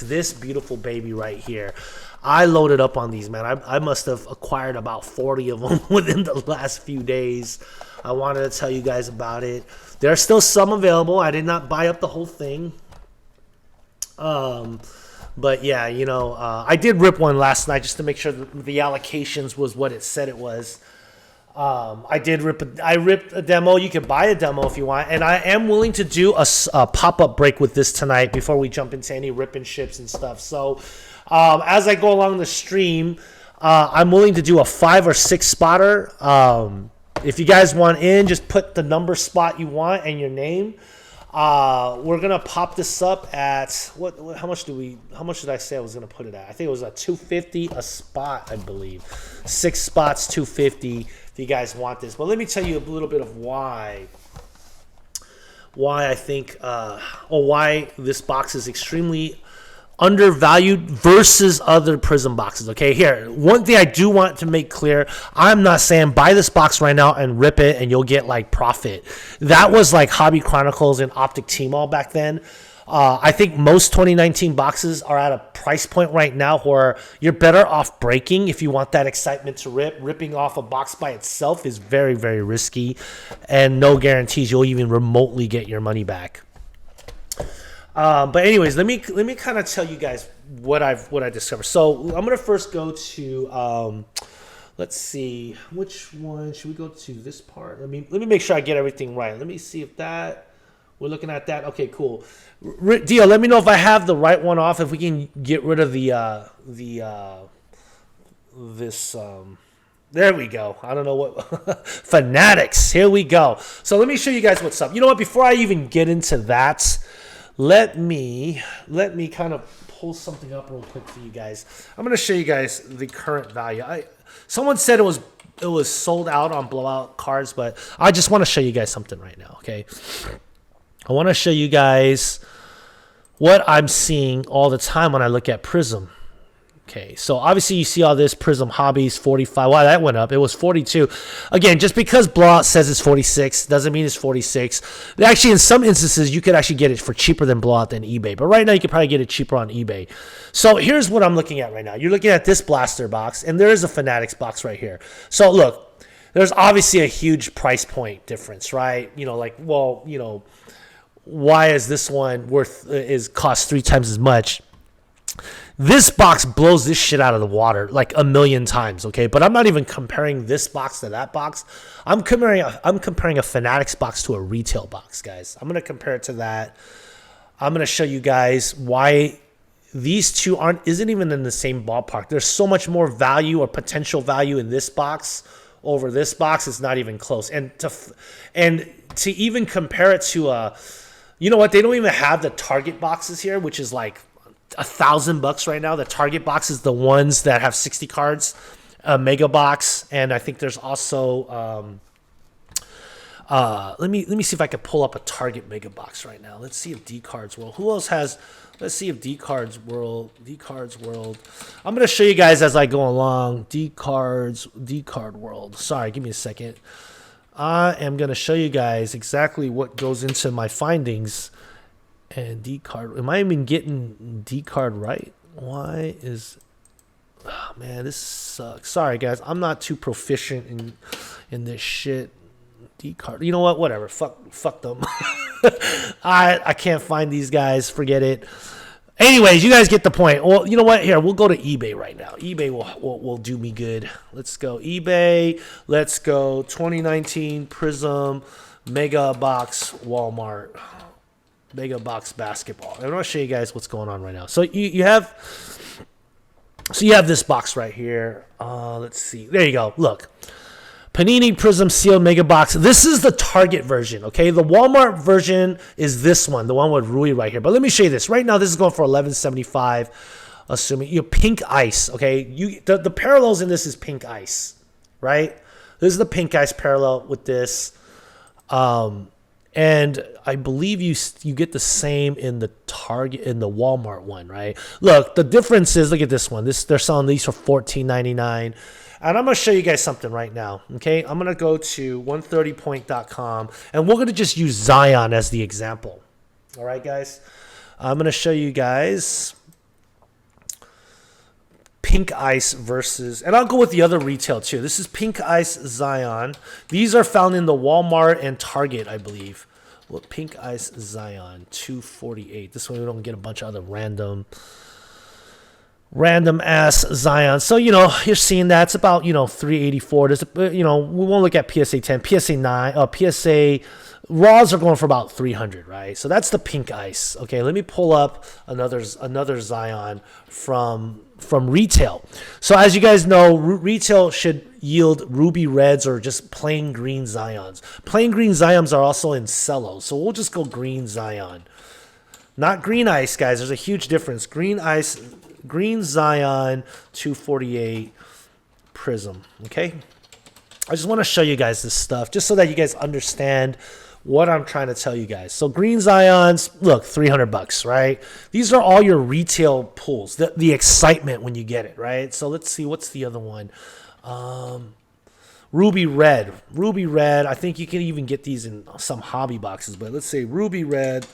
This beautiful baby right here. I loaded up on these, man. I must have acquired about 40 of them within the last few days. I wanted to tell you guys about it. There are still some available. I did not buy up the whole thing. But yeah, you know, I did rip one last night just to make sure the allocations was what it said it was. I ripped a demo. You can buy a demo if you want, and I am willing to do a pop-up break with this tonight before we jump into any rip and ships and stuff. So as I go along the stream, I'm willing to do a 5 or 6 spotter. If you guys want in, just put the number spot you want and your name. We're gonna pop this up at how much did I say I was gonna put it at? I think it was a 250 a spot, I believe. 6 spots, 250. If you guys want this, but let me tell you a little bit of why I think or why this box is extremely undervalued versus other Prizm boxes. Okay, here, one thing I do want to make clear, I'm not saying buy this box right now and rip it and you'll get like profit. That was like Hobby Chronicles and Optic T-Mall back then. I think most 2019 boxes are at a price point right now where you're better off breaking if you want that excitement to rip. Ripping off a box by itself is very, very risky, and no guarantees you'll even remotely get your money back. But anyways, let me kind of tell you guys what I discovered. So I'm gonna first go to let's see, which one should we go to? This part. Let me make sure I get everything right. Let me see if that we're looking at that. Okay, cool. Dio, let me know if I have the right one off. If we can get rid of there we go. I don't know what Fanatics. Here we go. So let me show you guys what's up. You know what? Before I even get into that, let me kind of pull something up real quick for you guys. I'm going to show you guys the current value. Someone said it was sold out on blowout cards, but I just want to show you guys something right now. Okay. I want to show you guys what I'm seeing all the time when I look at Prizm. Okay, so obviously you see all this Prizm Hobbies 45. Wow, that went up. It was 42. Again, just because blowout says it's 46 doesn't mean it's 46. Actually, in some instances, you could actually get it for cheaper than blowout than eBay. But right now, you could probably get it cheaper on eBay. So here's what I'm looking at right now. You're looking at this blaster box, and there is a Fanatics box right here. So look, there's obviously a huge price point difference, right? You know, like, well, you know, why is this one cost 3 times as much? This box blows this shit out of the water like a million times, okay? But I'm not even comparing this box to that box. I'm comparing a Fanatics box to a retail box, guys. I'm gonna compare it to that. I'm gonna show you guys why these two isn't even in the same ballpark. There's so much more value or potential value in this box over this box. It's not even close. And to even compare it to you know what? They don't even have the Target boxes here, which is like $1,000 right now. The Target box is the ones that have 60 cards, a mega box, and I think there's also let me see if I can pull up a Target mega box right now. Let's see if D Cards World. Who else has? Let's see if D Cards World. I'm gonna show you guys as I go along. D Card World. Sorry, give me a second. I am going to show you guys exactly what goes into my findings and D-card. Am I even getting D-card right? Why is... Oh, man, this sucks. Sorry, guys. I'm not too proficient in this shit. D-card. You know what? Whatever. Fuck them. I can't find these guys. Forget it. Anyways, you guys get the point. Well, you know what? Here, we'll go to eBay right now. eBay will do me good. Let's go eBay. Let's go 2019 Prizm Mega Box Walmart Mega Box Basketball. I'm going to show you guys what's going on right now. So you have this box right here. Let's see. There you go. Look. Panini Prizm Sealed Mega Box. This is the Target version, okay? The Walmart version is this one, the one with Rui right here. But let me show you this. Right now, this is going for $11.75, assuming pink ice, okay? The parallels in this is pink ice, right? This is the pink ice parallel with this. And I believe you get the same in the Target, in the Walmart one, right? Look, the difference is, look at this one. They're selling these for $14.99. And I'm going to show you guys something right now, okay? I'm going to go to 130point.com, and we're going to just use Zion as the example. All right, guys? I'm going to show you guys Pink Ice versus, and I'll go with the other retail too. This is Pink Ice Zion. These are found in the Walmart and Target, I believe. Well, Pink Ice Zion, 248. This way we don't get a bunch of other random ass Zion. So, you know, you're seeing that it's about, you know, 384. There's, you know, we won't look at PSA 10, PSA 9, PSA raws are going for about 300, right? So that's the Pink Ice. Okay, let me pull up another Zion from retail. So as you guys know, retail should yield ruby reds or just plain green Zions. Plain green Zions are also in cello, so we'll just go green Zion. Not green ice, guys. There's a huge difference. Green ice, green Zion, 248 Prizm. Okay, I just want to show you guys this stuff just so that you guys understand what I'm trying to tell you guys. So green Zions, look, $300, right? These are all your retail pulls, the excitement when you get it, right? So let's see, what's the other one? Ruby Red. Ruby Red, I think you can even get these in some hobby boxes, but let's say Ruby Red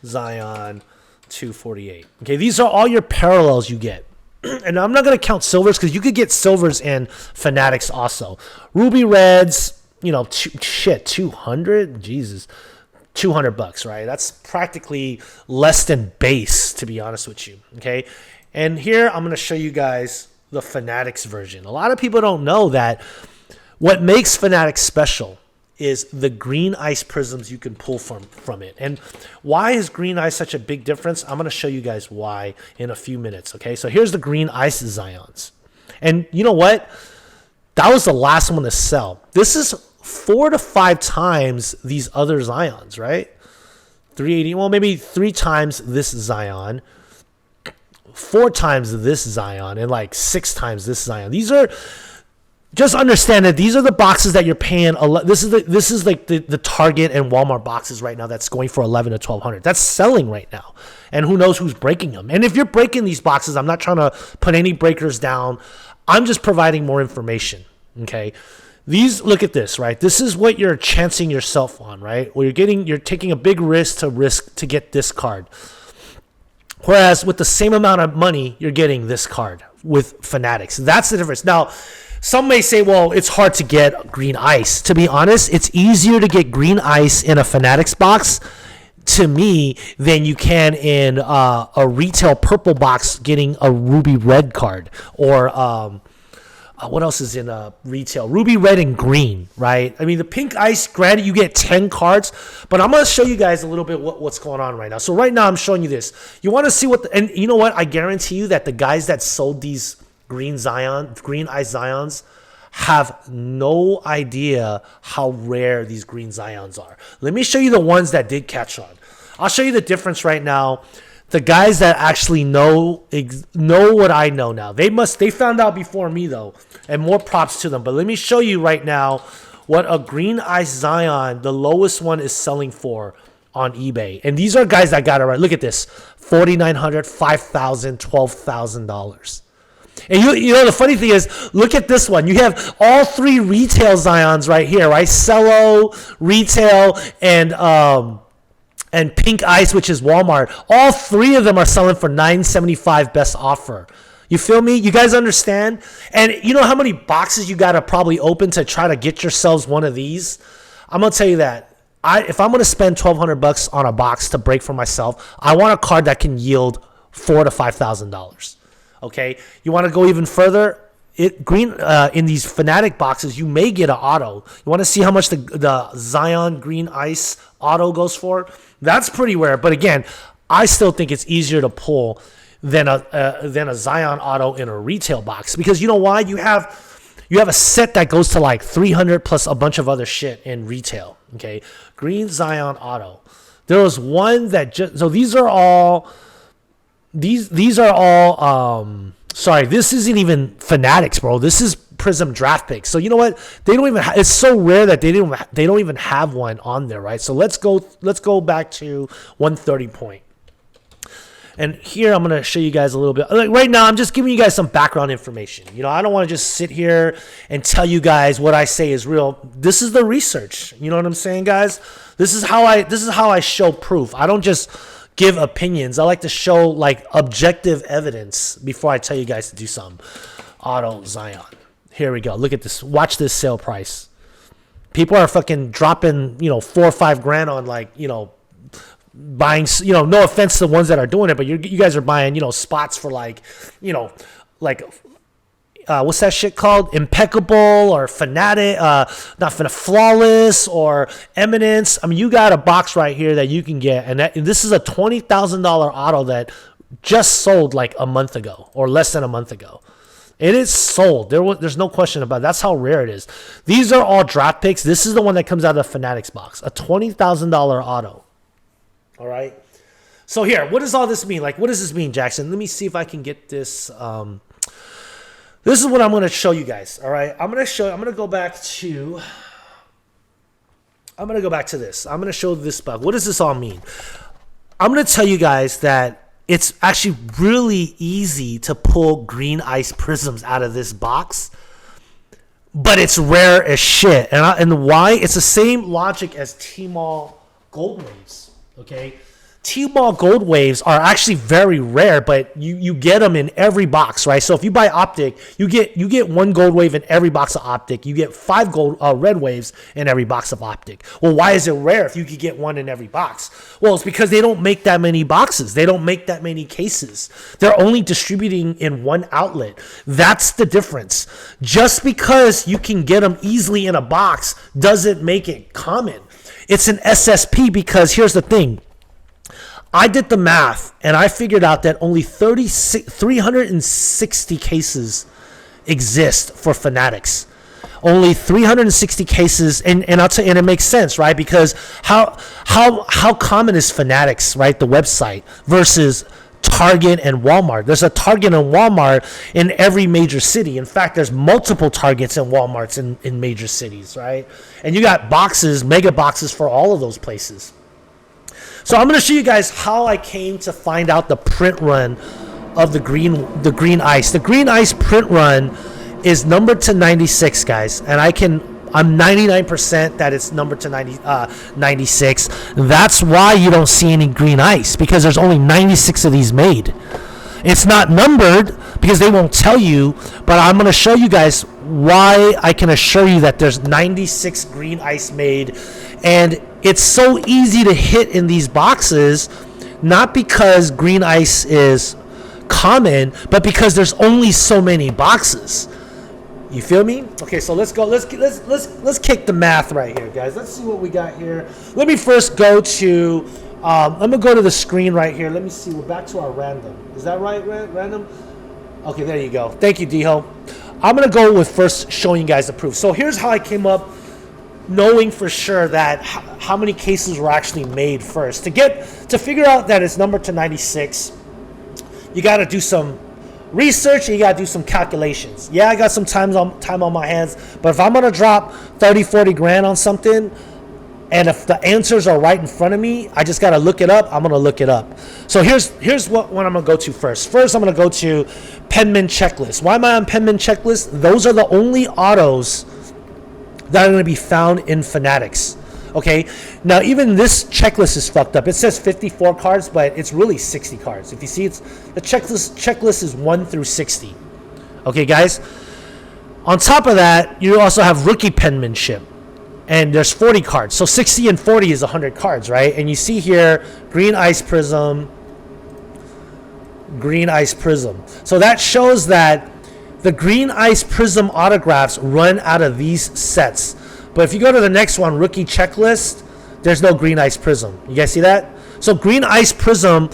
Zion 248. Okay, these are all your parallels you get. And I'm not going to count silvers because you could get silvers and Fanatics also. Ruby Reds, you know, 200, Jesus, $200, right? That's practically less than base, to be honest with you. Okay, and here I'm going to show you guys the Fanatics version. A lot of people don't know that what makes Fanatics special is the green ice prisms you can pull from it. And why is green ice such a big difference? I'm going to show you guys why in a few minutes. Okay, so here's the green ice Zions, and you know what? That was the last one to sell. This is 4 to 5 times these other Zions, right? 380, well, maybe 3 times this Zion, 4 times this Zion, and like 6 times this Zion. These are, just understand that these are the boxes that you're paying. This is like the Target and Walmart boxes right now that's going for $1,100 to $1,200. That's selling right now, and who knows who's breaking them. And if you're breaking these boxes, I'm not trying to put any breakers down. I'm just providing more information, okay? These, look at this, right? This is what you're chancing yourself on, right? Where you're taking a big risk to get this card. Whereas with the same amount of money, you're getting this card with Fanatics. That's the difference. Now, some may say, well, it's hard to get green ice. To be honest, it's easier to get green ice in a Fanatics box to me than you can in a retail purple box getting a ruby red card, or what else is in retail? Ruby red and green, right? I mean, the pink ice, granted, you get 10 cards, but I'm going to show you guys a little bit what's going on right now. So right now I'm showing you this. You want to see and you know what? I guarantee you that the guys that sold these green ice Zions have no idea how rare these green Zions are. Let me show you the ones that did catch on. I'll show you the difference right now. The guys that actually know what I know now. They found out before me though, and more props to them. But let me show you right now what a green ice Zion, the lowest one, is selling for on eBay. And these are guys that got it right. Look at this, $4,900, $5,000, $12,000. And you know the funny thing is, look at this one. You have all 3 retail Zions right here, right? Cello, retail, and Pink Ice, which is Walmart. All 3 of them are selling for $975 best offer. You feel me? You guys understand? And you know how many boxes you got to probably open to try to get yourselves one of these? I'm going to tell you that. If I'm going to spend $1,200 on a box to break for myself, I want a card that can yield $4,000 to $5,000. Okay? You want to go even further? In these Fanatic boxes, you may get an auto. You want to see how much the Zion Green Ice auto goes for? That's pretty rare. But again, I still think it's easier to pull than a Zion auto in a retail box, because you know why? You have a set that goes to like 300 plus a bunch of other shit in retail. Okay, Green Zion auto. There was one that so these are all. Sorry, this isn't even Fanatics, bro. This is Prizm draft picks. So you know what? They don't even. It's so rare that they don't even have one on there, right? So let's go back to 130 point. And here I'm gonna show you guys a little bit. Like right now, I'm just giving you guys some background information. You know, I don't want to just sit here and tell you guys what I say is real. This is the research. You know what I'm saying, guys? This is how I show proof. I don't just give opinions. I like to show like objective evidence before I tell you guys to do something. Auto Zion. Here we go. Look at this. Watch this sale price. People are fucking dropping, $4 or $5 grand on like, buying, no offense to the ones that are doing it, but you guys are buying, spots for like, what's that shit called? Impeccable or Fanatic, Flawless or Eminence. I mean, you got a box right here that you can get, and this is a $20,000 auto that just sold like a month ago or less than a month ago. It is sold. There's no question about it. That's how rare it is. These are all draft picks. This is the one that comes out of the Fanatics box, a $20,000 auto. All right. So here, what does all this mean? Like, what does this mean, Jackson? Let me see if I can get this. This is what I'm going to show you guys. All right. I'm going to go back to this. I'm going to show this bug. What does this all mean? I'm going to tell you guys that it's actually really easy to pull green ice prisms out of this box, but it's rare as shit. And why? It's the same logic as T-Mall Gold Waves. Okay. T-Mall Gold Waves are actually very rare, but you get them in every box, right? So if you buy Optic, you get one gold wave in every box of Optic. You get 5 red waves in every box of Optic. Well, why is it rare if you could get one in every box? Well, it's because they don't make that many boxes. They don't make that many cases. They're only distributing in one outlet. That's the difference. Just because you can get them easily in a box doesn't make it common. It's an SSP because here's the thing. I did the math, and I figured out that only 360 cases exist for Fanatics. Only 360 cases, and I'll tell you, and it makes sense, right? Because how common is Fanatics, right? The website versus Target and Walmart. There's a Target and Walmart in every major city. In fact, there's multiple Targets and Walmarts in major cities, right? And you got boxes, mega boxes for all of those places. So I'm going to show you guys how I came to find out the print run of the green ice. The green ice print run is numbered to 96, guys, and I'm 99% that it's numbered to 96. That's why you don't see any green ice, because there's only 96 of these made. It's not numbered because they won't tell you, but I'm going to show you guys why I can assure you that there's 96 green ice made. And it's so easy to hit in these boxes, not because green ice is common, but because there's only so many boxes. You feel me? Okay, so let's go. Let's kick the math right here, guys. Let's see what we got here. Let me first go to. I'm gonna go to the screen right here. Let me see. We're back to our random. Is that right? Random. Okay, there you go. Thank you, Diho. I'm gonna go with first showing you guys the proof. So here's how I came up knowing for sure that how many cases were actually made first. To figure out that it's numbered to 96, you got to do some research and you got to do some calculations. Yeah, I got some time on my hands, but if I'm going to drop 30, 40 grand on something, and if the answers are right in front of me, I just got to look it up. I'm going to look it up. So here's what I'm going to go to first. First, I'm going to go to Penman Checklist. Why am I on Penman Checklist? Those are the only autos that are going to be found in Fanatics. Okay, now even this checklist is fucked up. It says 54 cards, but it's really 60 cards. If you see, it's the checklist is 1 through 60. Okay, guys. On top of that, you also have rookie penmanship, and there's 40 cards. So 60 and 40 is 100 cards, right? And you see here, green ice prism. So that shows that the green ice prism autographs run out of these sets. But if you go to the next one, rookie checklist, there's no green ice prism. You guys see that? So green ice prism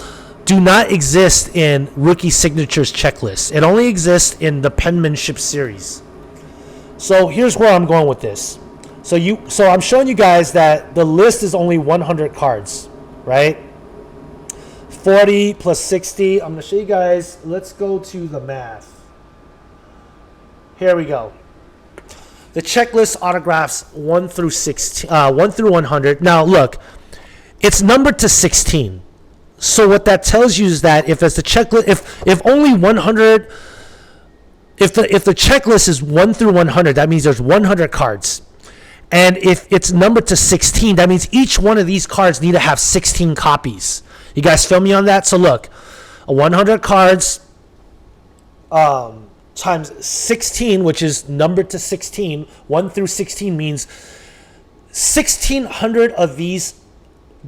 do not exist in rookie signatures checklist. It only exists in the penmanship series. So here's where I'm going with this. So I'm showing you guys that the list is only 100 cards, right? 40 plus 60. I'm going to show you guys. Let's go to the math. Here we go. The checklist autographs 1 through 100. Now look, it's numbered to 16. So what that tells you is that if it's the checklist, if only 100, if the checklist is 1 through 100, that means there's 100 cards. And if it's numbered to 16, that means each one of these cards need to have 16 copies. You guys feel me on that? So look, 100 cards times 16, which is numbered to 16. 1 through 16 means 1,600 of these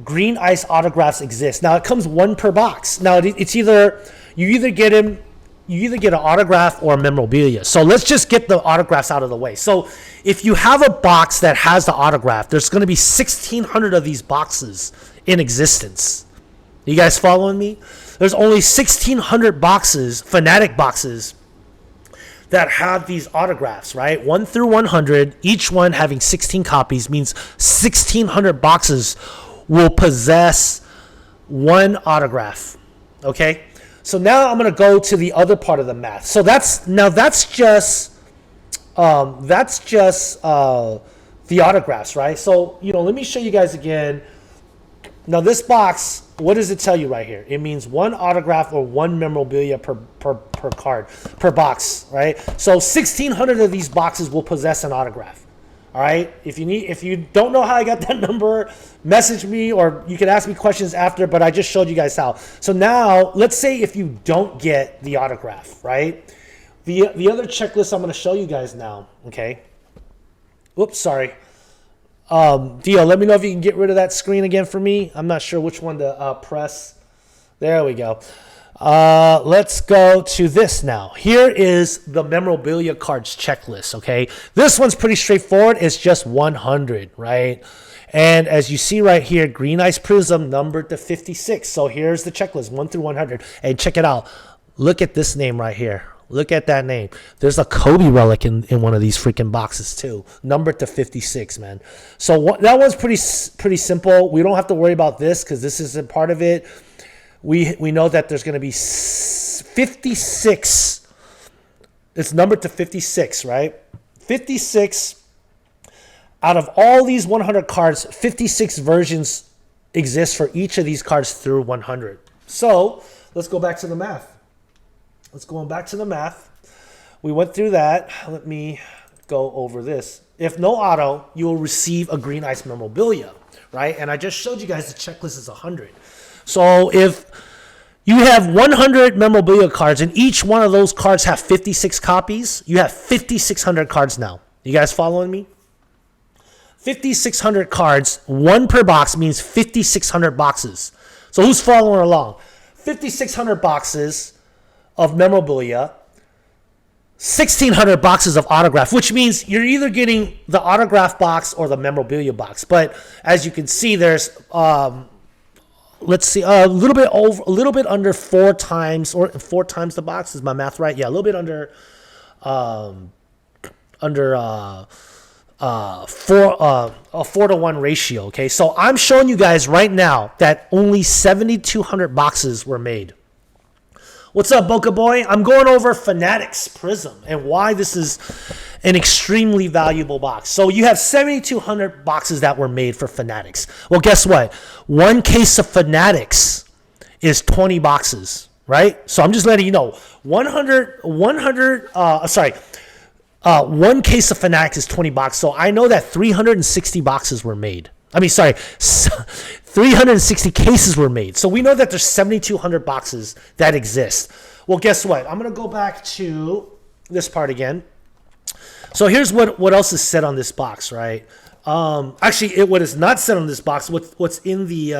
green ice autographs exist. Now it comes one per box. Now it's either get an autograph or a memorabilia. So let's just get the autographs out of the way. So if you have a box that has the autograph, there's going to be 1,600 of these boxes in existence. You guys following me? There's only 1,600 boxes, Fanatic boxes, that have these autographs, right? 1 through 100, each one having 16 copies means 1,600 boxes will possess one autograph. Okay? So now I'm going to go to the other part of the math. So that's just the autographs, right? So, let me show you guys again. Now this box, what does it tell you right here? It means one autograph or one memorabilia per card, per box, right? So 1,600 of these boxes will possess an autograph. All right. If you don't know how I got that number, message me, or you can ask me questions after, but I just showed you guys how. So now let's say if you don't get the autograph, right? The other checklist I'm going to show you guys now. Okay. Oops, sorry. Dio, let me know if you can get rid of that screen again for me. I'm not sure which one to press. There we go. Let's go to this now. Here is the memorabilia cards checklist, okay? This one's pretty straightforward. It's just 100, right? And as you see right here, Green Ice Prism numbered to 56. So here's the checklist, 1 through 100. And check it out. Look at this name right here. Look at that name. There's a Kobe relic in one of these freaking boxes too. Numbered to 56, man. So that one's pretty simple. We don't have to worry about this because this isn't part of it. We know that there's going to be 56. It's numbered to 56, right? 56 out of all these 100 cards, 56 versions exist for each of these cards through 100. So let's go back to the math. We went through that. Let me go over this. If no auto, you will receive a Green Ice memorabilia, right? And I just showed you guys the checklist is 100. So if you have 100 memorabilia cards and each one of those cards have 56 copies, you have 5,600 cards now. You guys following me? 5,600 cards, one per box means 5,600 boxes. So who's following along? 5,600 boxes of memorabilia, 1,600 boxes of autograph, which means you're either getting the autograph box or the memorabilia box. But as you can see, there's let's see, a little bit under 4 times the box. Is my math right? Yeah, a little bit under 4-to-1 ratio. Okay, so I'm showing you guys right now that only 7,200 boxes were made. What's up, Boca Boy? I'm going over Fanatics Prism and why this is an extremely valuable box. So you have 7,200 boxes that were made for Fanatics. Well, guess what? One case of Fanatics is 20 boxes, right? So I'm just letting you know. One case of Fanatics is 20 boxes. So I know that 360 boxes were made. 360 cases were made. So we know that there's 7,200 boxes that exist. Well, guess what? I'm going to go back to this part again. So here's what else is said on this box, right? Actually, what is not said on this box, what's in the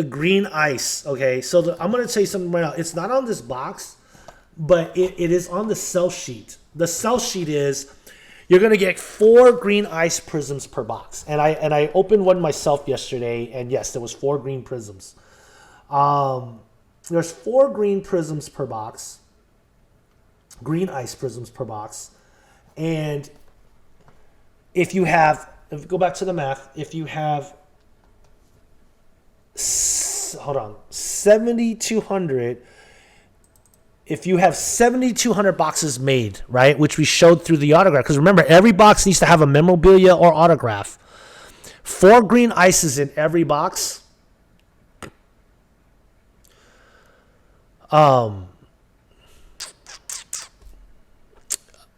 green ice, okay? So I'm going to tell you something right now. It's not on this box, but it is on the sell sheet. The sell sheet is you're going to get 4 green ice prisms per box. And I opened one myself yesterday, and yes, there was 4 green prisms. There's 4 green prisms per box, green ice prisms per box. And if you go back to the math, if you have, 7,200, if you have 7,200 boxes made, right, which we showed through the autograph, because remember, every box needs to have a memorabilia or autograph. 4 green ices in every box. Sorry,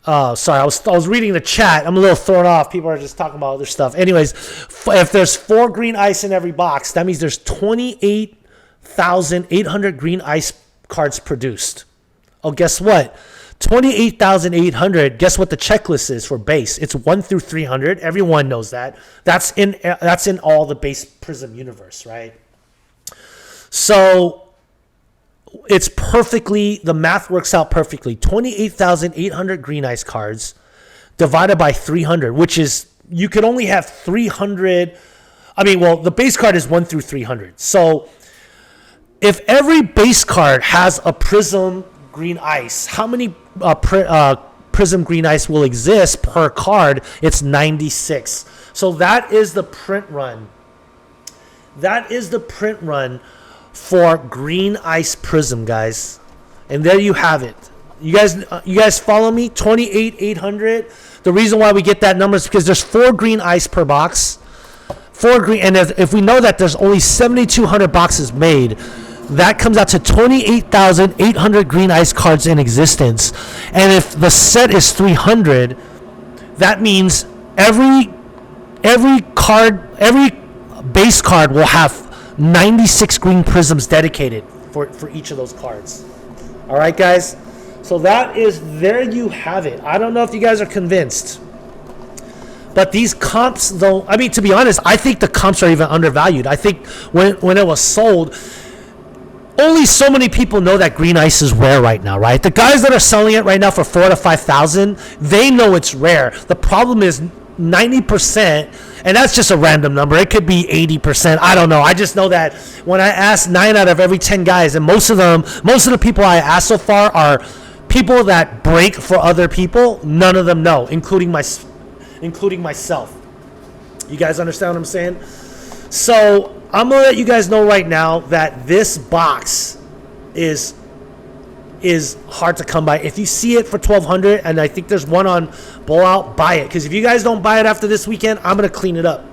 I was reading the chat. I'm a little thrown off. People are just talking about other stuff. Anyways, If there's 4 green ice in every box, that means there's 28,800 green ice cards produced. Oh, guess what? 28,800. Guess what the checklist is for base? It's 1 through 300. Everyone knows that. That's in all the base Prizm universe, right? So it's perfectly, the math works out perfectly. 28,800 green ice cards divided by 300, which is, you could only have 300. I mean, well, the base card is 1 through 300. So if every base card has a Prizm green ice, how many Prizm green ice will exist per card? It's 96. So that is the print run. That is the print run for green ice Prizm, guys. And there you have it. You guys follow me? 28,800. The reason why we get that number is because there's 4 green ice per box. 4 green, and if we know that there's only 7,200 boxes made, that comes out to 28,800 green ice cards in existence. And if the set is 300, that means every base card will have 96 green Prizms dedicated for each of those cards. All right, guys. So there you have it. I don't know if you guys are convinced, but these comps, though, I mean, to be honest, I think the comps are even undervalued. I think when it was sold, only so many people know that green ice is rare right now, right? The guys that are selling it right now for 4,000 to 5,000, they know it's rare. The problem is 90%, and that's just a random number. It could be 80%. I don't know. I just know that when I ask 9 out of every 10 guys, and most of the people I asked so far are people that break for other people. None of them know, including myself. You guys understand what I'm saying? So I'm gonna let you guys know right now that this box is hard to come by. If you see it for 1,200, and I think there's one on Blowout, buy it. Because if you guys don't buy it after this weekend, I'm gonna clean it up.